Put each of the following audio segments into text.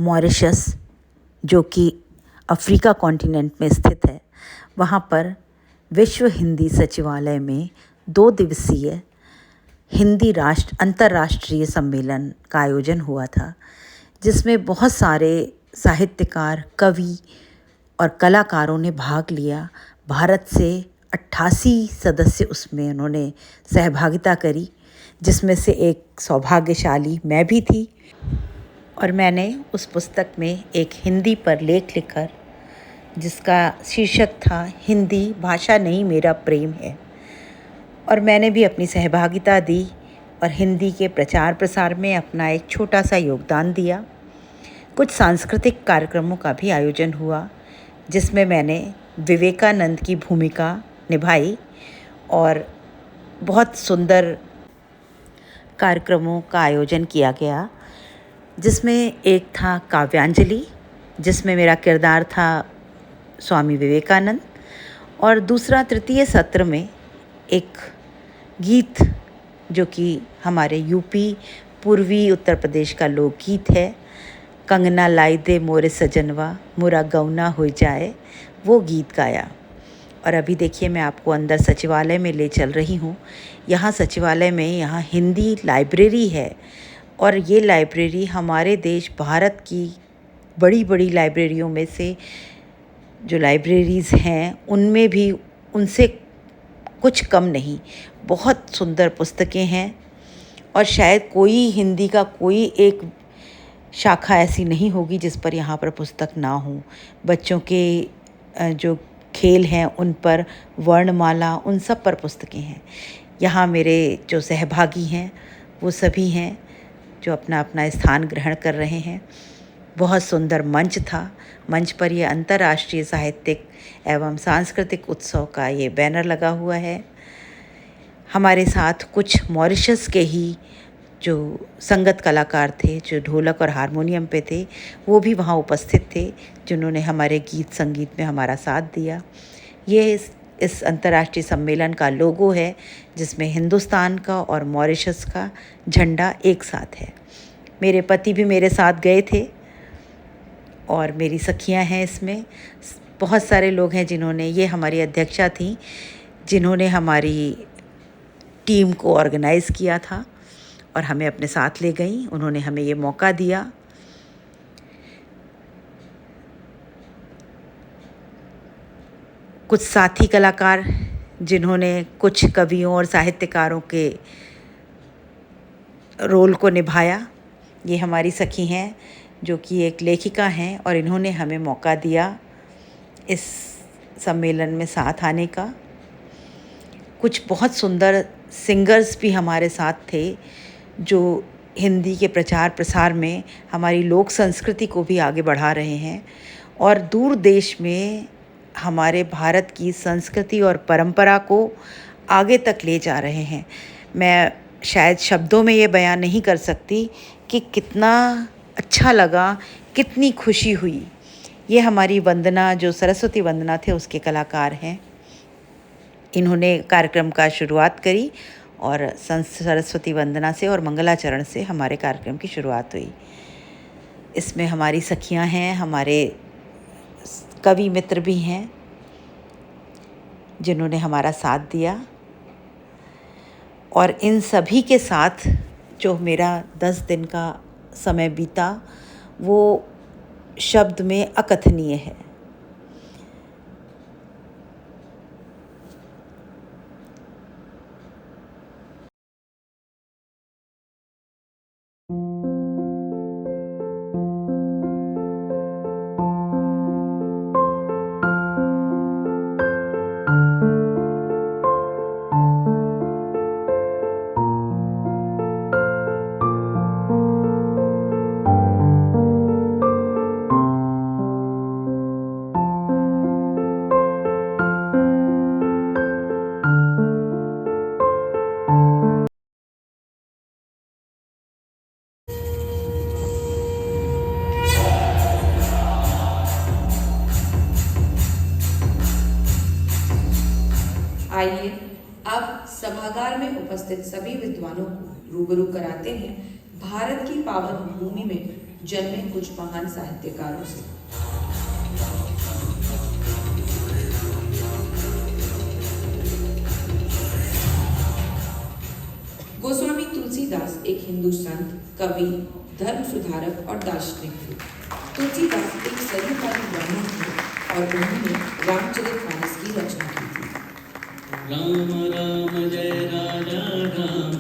Mauritius, जो कि Africa continent में स्थित है, वहाँ पर विश्व हिंदी सचिवालय में 2 दिवसीय हिंदी अंतर्राष्ट्रीय सम्मेलन का आयोजन हुआ था, जिसमें बहुत सारे साहित्यकार, कवि और कलाकारों ने भाग लिया। भारत से 88 सदस्य उसमें उन्होंने सहभागिता करी, जिसमें से एक सौभाग्यशाली मैं भी थी। और मैंने उस पुस्तक में एक हिंदी पर लेख लिखा जिसका शीर्षक था हिंदी भाषा नहीं मेरा प्रेम है। और मैंने भी अपनी सहभागिता दी और हिंदी के प्रचार प्रसार में अपना एक छोटा सा योगदान दिया। कुछ सांस्कृतिक कार्यक्रमों का भी आयोजन हुआ, जिसमें मैंने विवेकानंद की भूमिका निभाई और बहुत सुंदर कार्यक्रमों का आयोजन किया गया, जिसमें एक था काव्यांजलि, जिसमें मेरा किरदार था स्वामी विवेकानंद, और दूसरा तृतीय सत्र में एक गीत जो कि हमारे यूपी पूर्वी उत्तर प्रदेश का लोकगीत है, कंगना लाई दे मोरे सजनवा मुरा गौना हो जाए, वो गीत गाया। और अभी देखिए मैं आपको अंदर सचिवालय में ले चल रही हूँ। यहाँ सचिवालय में यहाँ हिंदी लाइब्रेरी है, और ये लाइब्रेरी हमारे देश भारत की बड़ी बड़ी लाइब्रेरियों में से जो लाइब्रेरीज़ हैं उनमें भी उनसे कुछ कम नहीं। बहुत सुंदर पुस्तकें हैं, और शायद कोई हिंदी का कोई एक शाखा ऐसी नहीं होगी जिस पर यहाँ पर पुस्तक ना हो। बच्चों के जो खेल हैं उन पर, वर्णमाला, उन सब पर पुस्तकें हैं। यहाँ मेरे जो सहभागी हैं वो सभी हैं जो अपना अपना स्थान ग्रहण कर रहे हैं। बहुत सुंदर मंच था। मंच पर ये अंतर्राष्ट्रीय साहित्यिक एवं सांस्कृतिक उत्सव का ये बैनर लगा हुआ है। हमारे साथ कुछ मॉरिशस के ही जो संगत कलाकार थे, जो ढोलक और हारमोनियम पे थे, वो भी वहाँ उपस्थित थे, जिन्होंने हमारे गीत संगीत में हमारा साथ दिया। ये इस अंतर्राष्ट्रीय सम्मेलन का लोगो है, जिसमें हिंदुस्तान का और मॉरिशस का झंडा एक साथ है। मेरे पति भी मेरे साथ गए थे, और मेरी सखियां हैं इसमें। बहुत सारे लोग हैं जिन्होंने, ये हमारी अध्यक्षा थी जिन्होंने हमारी टीम को ऑर्गेनाइज़ किया था और हमें अपने साथ ले गई। उन्होंने हमें ये मौका दिया। कुछ साथी कलाकार जिन्होंने कुछ कवियों और साहित्यकारों के रोल को निभाया, ये हमारी सखी हैं जो कि एक लेखिका हैं, और इन्होंने हमें मौका दिया इस सम्मेलन में साथ आने का। कुछ बहुत सुंदर सिंगर्स भी हमारे साथ थे जो हिंदी के प्रचार प्रसार में हमारी लोक संस्कृति को भी आगे बढ़ा रहे हैं, और दूर देश में हमारे भारत की संस्कृति और परंपरा को आगे तक ले जा रहे हैं। मैं शायद शब्दों में ये बयान नहीं कर सकती कि कितना अच्छा लगा, कितनी खुशी हुई। ये हमारी वंदना, जो सरस्वती वंदना थे, उसके कलाकार हैं। इन्होंने कार्यक्रम का शुरुआत करी, और सरस्वती वंदना से और मंगलाचरण से हमारे कार्यक्रम की शुरुआत हुई। इसमें हमारी सखियां हैं, हमारे कवि मित्र भी हैं जिन्होंने हमारा साथ दिया। और इन सभी के साथ जो मेरा 10 दिन का समय बीता, वो शब्द में अकथनीय है। आइए अब सभागार में उपस्थित सभी विद्वानों को रूबरू कराते हैं भारत की पावन भूमि में जन्मे कुछ महान साहित्यकारों से। गोस्वामी तुलसीदास एक हिंदू संत, कवि, धर्म सुधारक और दार्शनिक थे। तुलसीदास एक सदीकालीन ब्राह्मण थे और उन्होंने रामचरितमानस की रचना की थी। राम राम जय राजा राम,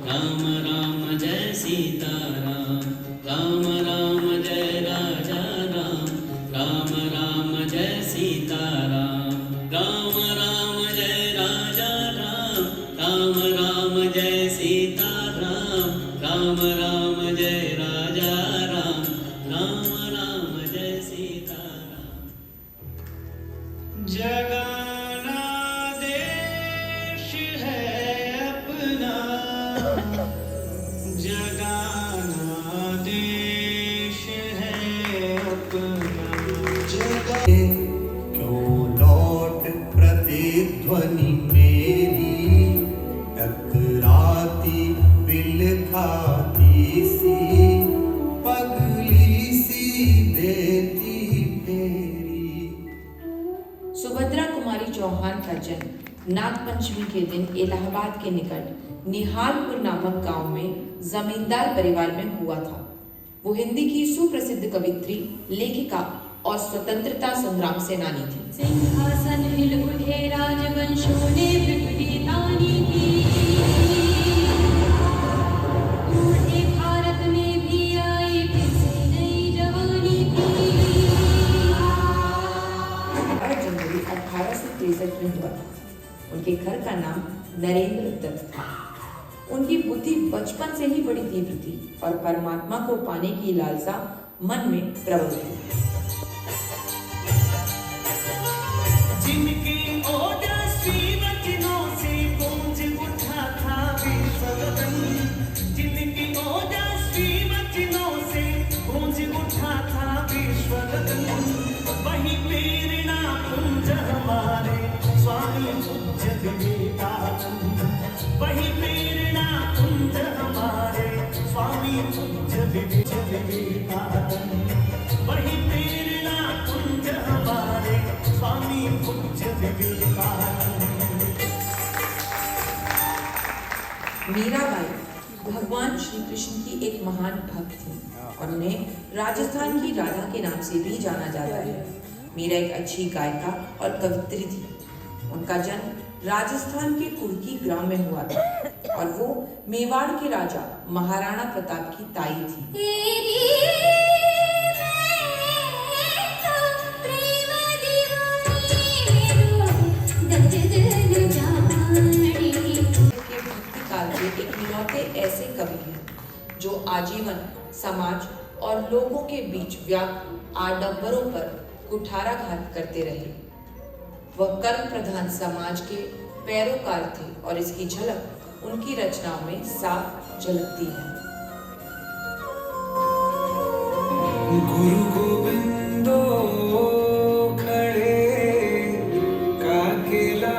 राम राम जय सीता राम, राम राम जय राजा राम, राम राम जय सीता राम, राम राम जय राजा राम, राम राम जय सीता राम, राम राम जय राजा राम, राम राम जय सीता राम। जगाना देश है अपना, जगाना देश है अपना, क्यों लौट प्रतिध्वनि मेरी, टकराती बिलखाती सी, पगली सी देती फेरी। सुभद्रा कुमारी चौहान का जन्म नागपंचमी के दिन इलाहाबाद के निकट निहालपुर नामक गांव में जमींदार परिवार में हुआ था। वो हिंदी की सुप्रसिद्ध कवित्री, लेखिका और स्वतंत्रता संग्राम सेनानी थी। सिंहासन हिल उठे राजवंशों ने बिगड़ी तानी की, टूटे भारत में भी आई फिर से नई जवानी की। 8 जनवरी 1863 में हुआ था। उनके घर का नाम नरेंद्र दत्त था। उनकी बुद्धि बचपन से ही बड़ी तीव्र थी और परमात्मा को पाने की लालसा मन में प्रबल थी। जिनकी ओजस्वी वचनों से गूंज उठा था विश्व गगन, जिनकी ओजस्वी वचनों से गूंज उठा था विश्व गगन, वही प्रेरणा पुंज हमारे स्वामी पूज्य विवेकानंद, वही प्रेरणा पुंज हमारे स्वामी पूज्य विवेकानंद, वही प्रेरणा पुंज हमारे स्वामी पूज्य विवेकानंद। मीराबाई भगवान श्री कृष्ण की एक महान भक्त थी और उन्हें राजस्थान की राधा के नाम से भी जाना जाता है। मीरा एक अच्छी गायिका और कवित्री थी। उनका जन्म राजस्थान के कुर्की ग्राम में हुआ था और वो मेवाड़ के राजा महाराणा प्रताप की ताई थी। एक इकलौते ऐसे कवि हैं जो आजीवन समाज और लोगों के बीच व्याप्त आडंबरों पर कुठाराघात करते रहे। वह कर्म प्रधान समाज के पैरोकार थे और इसकी झलक उनकी रचनाओं में साफ झलकती है। गुरु गोविंदो खड़े काकेला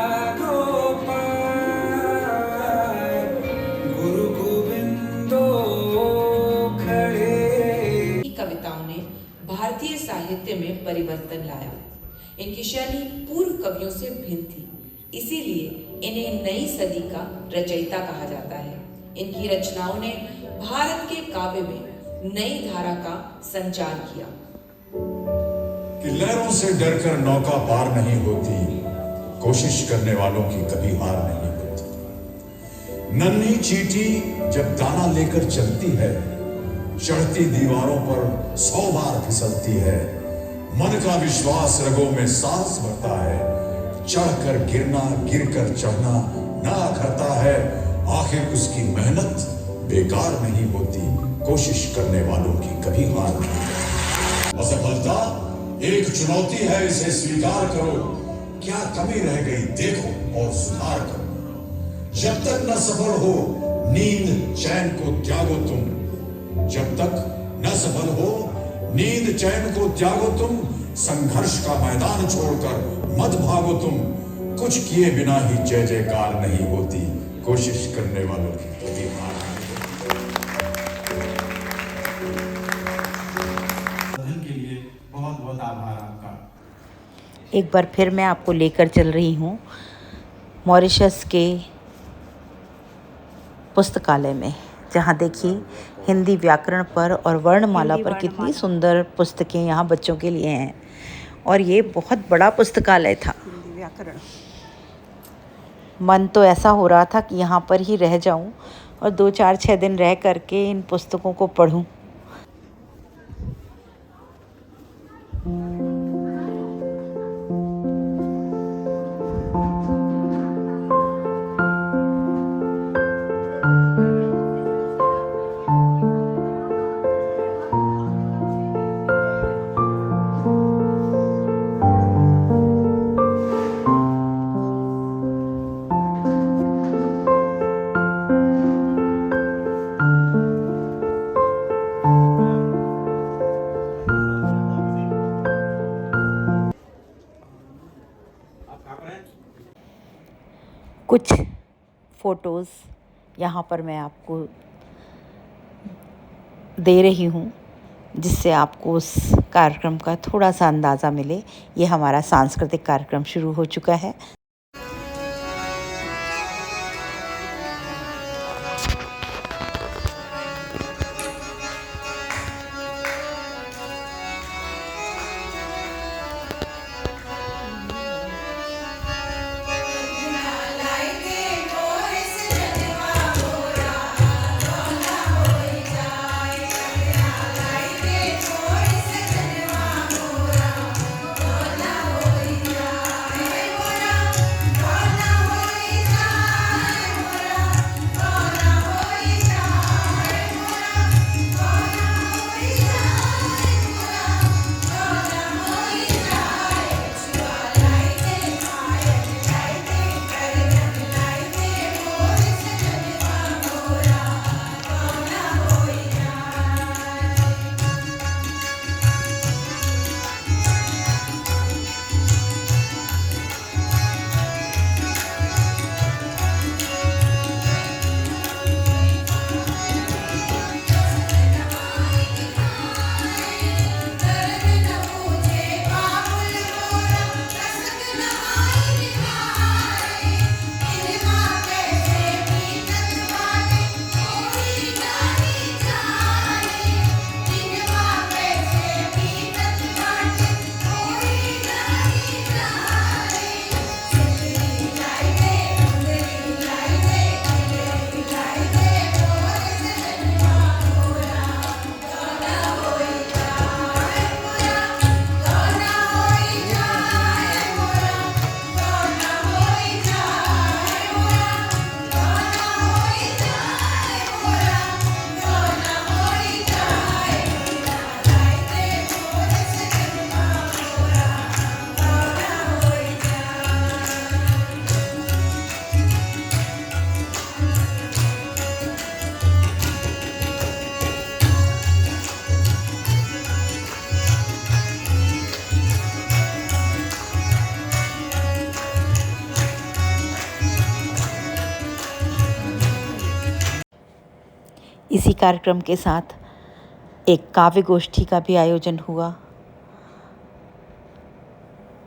भारतीय साहित्य में परिवर्तन लाया। इनकी शैली पूर्व कवियों से भिन्न थी, इसीलिए इन्हें नई सदी का रचयिता कहा जाता है। इनकी रचनाओं ने भारत के काव्य में नई धारा का संचार किया। कि लहरों से डरकर नौका पार नहीं होती, कोशिश करने वालों की कभी हार नहीं होती। नन्ही चींटी जब दाना लेकर चलती है, चढ़ती दीवारों पर 100 बार फिसलती है। मन का विश्वास रगों में सांस भरता है, चढ़कर गिरना गिरकर चढ़ना ना करता है। आखिर उसकी मेहनत बेकार नहीं होती, कोशिश करने वालों की कभी हार नहीं। असफलता एक चुनौती है, इसे स्वीकार करो। क्या कमी रह गई देखो और सुधार करो। जब तक न सफल हो नींद चैन को त्यागो तुम, जब तक न सफल हो नींद चैन को त्यागो तुम। संघर्ष का मैदान छोड़कर मत भागो तुम। कुछ किए बिना ही जय जयकार नहीं होती, कोशिश करने वालों की कभी हार नहीं होती। आभार आपका। एक बार फिर मैं आपको लेकर चल रही हूँ मॉरिशस के पुस्तकालय में, जहाँ देखिए हिंदी व्याकरण पर और वर्णमाला पर कितनी सुंदर पुस्तकें यहाँ बच्चों के लिए हैं। और ये बहुत बड़ा पुस्तकालय था। मन तो ऐसा हो रहा था कि यहाँ पर ही रह जाऊँ और 2-4-6 दिन रह करके इन पुस्तकों को पढूं। कुछ फ़ोटोज़ यहाँ पर मैं आपको दे रही हूँ, जिससे आपको उस कार्यक्रम का थोड़ा सा अंदाज़ा मिले। ये हमारा सांस्कृतिक कार्यक्रम शुरू हो चुका है। इसी कार्यक्रम के साथ एक काव्य गोष्ठी का भी आयोजन हुआ,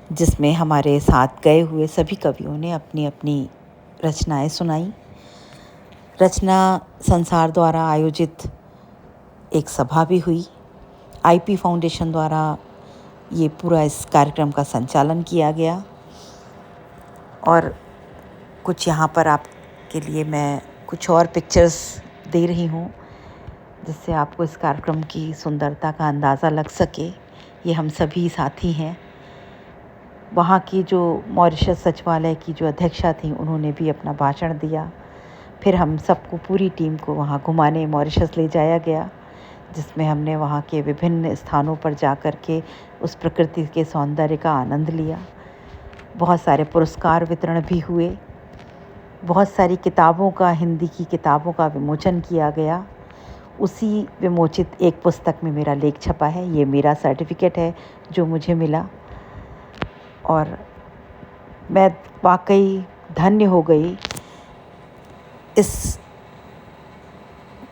जिसमें हमारे साथ गए हुए सभी कवियों ने अपनी अपनी रचनाएं सुनाई। रचना संसार द्वारा आयोजित एक सभा भी हुई। आईपी फाउंडेशन द्वारा ये पूरा इस कार्यक्रम का संचालन किया गया। और कुछ यहाँ पर आपके लिए मैं कुछ और पिक्चर्स दे रही हूँ, जिससे आपको इस कार्यक्रम की सुंदरता का अंदाज़ा लग सके। ये हम सभी साथी हैं। वहाँ की जो मॉरिशस सचिवालय की जो अध्यक्षा थी, उन्होंने भी अपना भाषण दिया। फिर हम सबको, पूरी टीम को वहाँ घुमाने मॉरिशस ले जाया गया, जिसमें हमने वहाँ के विभिन्न स्थानों पर जा कर के उस प्रकृति के सौंदर्य का आनंद लिया। बहुत सारे पुरस्कार वितरण भी हुए। बहुत सारी किताबों का, हिंदी की किताबों का विमोचन किया गया। उसी विमोचित एक पुस्तक में मेरा लेख छपा है। ये मेरा सर्टिफिकेट है जो मुझे मिला, और मैं वाकई धन्य हो गई इस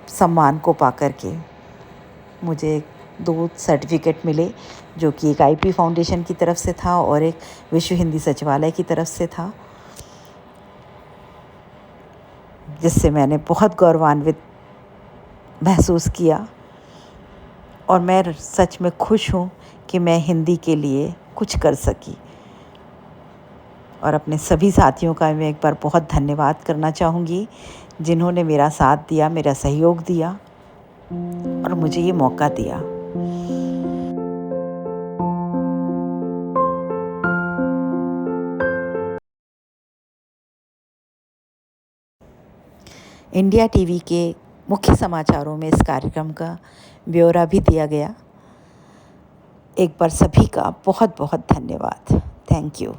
सम्मान को पाकर के। मुझे 2 सर्टिफिकेट मिले, जो कि एक आईपी फाउंडेशन की तरफ से था और एक विश्व हिंदी सचिवालय की तरफ से था, जिससे मैंने बहुत गौरवान्वित महसूस किया। और मैं सच में खुश हूँ कि मैं हिंदी के लिए कुछ कर सकी। और अपने सभी साथियों का मैं एक बार बहुत धन्यवाद करना चाहूँगी, जिन्होंने मेरा साथ दिया, मेरा सहयोग दिया और मुझे ये मौका दिया। इंडिया टीवी के मुख्य समाचारों में इस कार्यक्रम का ब्यौरा भी दिया गया। एक बार सभी का बहुत बहुत धन्यवाद। Thank you.